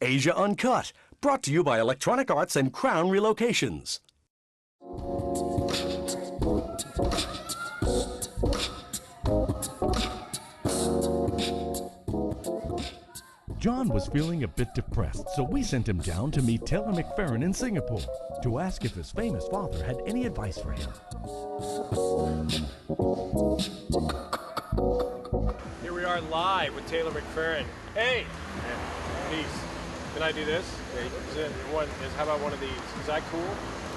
Asia Uncut, brought to you by Electronic Arts and Crown Relocations. Jon was feeling a bit depressed, so we sent him down to meet Taylor McFerrin in Singapore to ask if his famous father had any advice for him. Here we are live with Taylor McFerrin. Hey! Peace. Can I do this? How about one of these? Is that cool?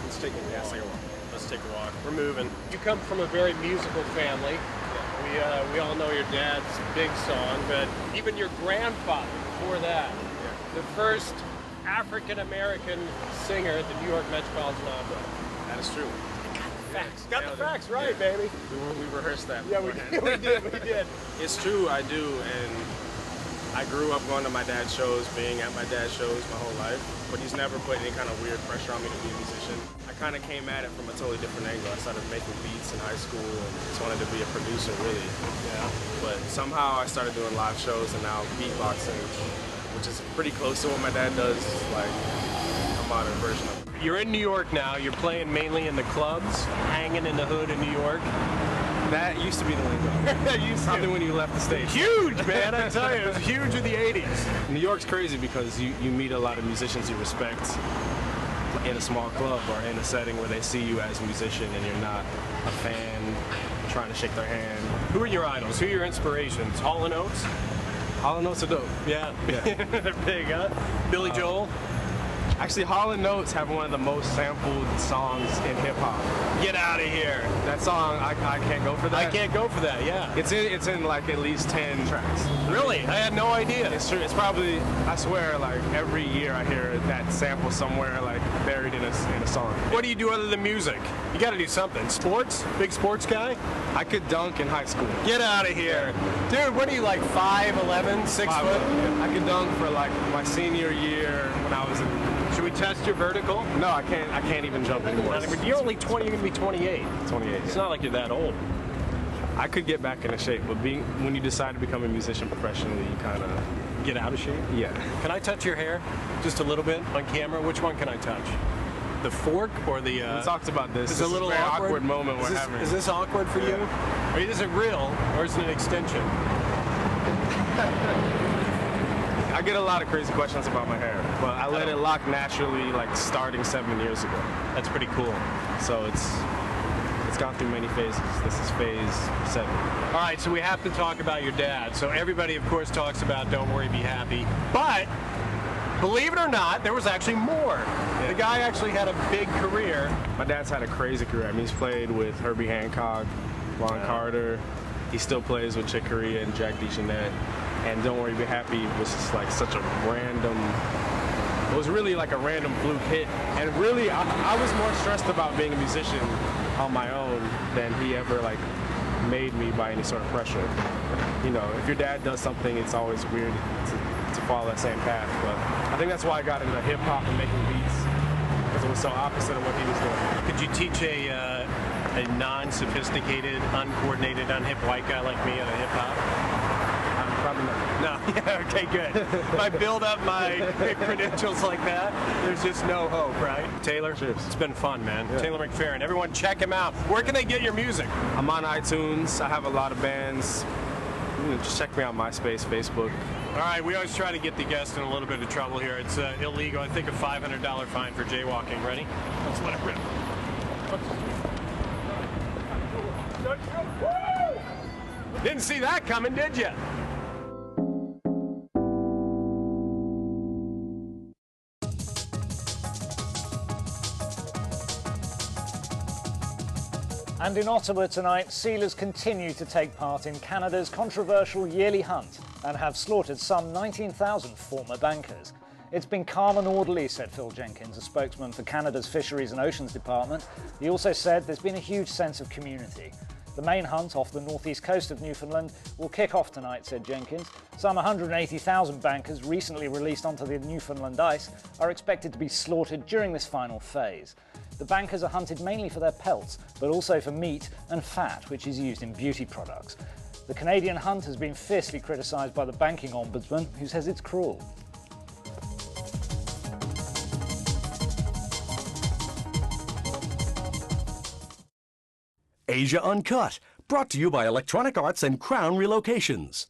Let's take a walk. Yeah, let's take a walk. We're moving. You come from a very musical family. Yeah. We all know your dad's big song, but even your grandfather before that, the first African-American singer at the New York Metropolitan Opera. That is true. Facts. Got the facts right, baby. We rehearsed that. Yeah, we did. It's true, I do, and I grew up going to my dad's shows, being at my dad's shows my whole life, but he's never put any kind of weird pressure on me to be a musician. I kind of came at it from a totally different angle. I started making beats in high school and just wanted to be a producer, really. Yeah. But somehow I started doing live shows and now beatboxing, which is pretty close to what my dad does, like a modern version of it. You're in New York now. You're playing mainly in the clubs, hanging in the hood in New York. That used to be the lingo. Probably when you left the stage. Huge, man, I tell you, it was huge in the 80s. New York's crazy because you meet a lot of musicians you respect in a small club or in a setting where they see you as a musician and you're not a fan trying to shake their hand. Who are your idols? Who are your inspirations? Hall & Oates? Hall & Oates are dope. Yeah. They're big, huh? Billy Joel? Actually, Hall & Oates have one of the most sampled songs in hip-hop. Get out of here. That song, I can't go for that. I can't go for that, yeah. It's in like at least 10 tracks. Really? I had no idea. It's true. It's probably, I swear, like every year I hear that sample somewhere, like buried in a song. What do you do other than music? You got to do something. Sports? Big sports guy? I could dunk in high school. Get out of here. Dude, what are you, like 5'11", 6 foot? I could dunk for like my senior year when I was in. Should we test your vertical? No, I can't even jump anymore. You're only 20, you're going to be 28. 28, It's not like you're that old. I could get back into shape, but when you decide to become a musician professionally, you kind of get out of shape? Yeah. Can I touch your hair just a little bit on camera? Which one can I touch? The fork or the... We talked about this. It's a little very awkward moment we're having. Is this awkward for you? Or is it real, or is it an extension? I get a lot of crazy questions about my hair, but I let it lock naturally, like starting 7 years ago. That's pretty cool. So it's gone through many phases. This is phase 7. All right, so we have to talk about your dad. So everybody, of course, talks about Don't Worry, Be Happy, but believe it or not, there was actually more. Yeah. The guy actually had a big career. My dad's had a crazy career. I mean, he's played with Herbie Hancock, Ron Carter. He still plays with Chick Corea and Jack DeJohnette. And Don't Worry, Be Happy was just like such a random, it was really like a random fluke hit. And really, I was more stressed about being a musician on my own than he ever like made me by any sort of pressure. You know, if your dad does something, it's always weird to follow that same path. But I think that's why I got into hip hop and making beats, because it was so opposite of what he was doing. Could you teach a non-sophisticated, uncoordinated, unhip white guy like me on a hip hop? Probably not. No. Yeah, okay, good. If I build up my credentials like that, there's just no hope, right? Taylor, Cheers. It's been fun, man. Yeah. Taylor McFerrin. Everyone check him out. Where can they get your music? I'm on iTunes. I have a lot of bands. Just check me out on MySpace, Facebook. All right, we always try to get the guest in a little bit of trouble here. It's illegal. I think a $500 fine for jaywalking. Ready? Let's let it rip. Didn't see that coming, did you? And in Ottawa tonight, sealers continue to take part in Canada's controversial yearly hunt and have slaughtered some 19,000 former bankers. It's been calm and orderly, said Phil Jenkins, a spokesman for Canada's Fisheries and Oceans Department. He also said there's been a huge sense of community. The main hunt off the northeast coast of Newfoundland will kick off tonight, said Jenkins. Some 180,000 bankers recently released onto the Newfoundland ice are expected to be slaughtered during this final phase. The bankers are hunted mainly for their pelts, but also for meat and fat, which is used in beauty products. The Canadian hunt has been fiercely criticised by the banking ombudsman, who says it's cruel. Asia Uncut, brought to you by Electronic Arts and Crown Relocations.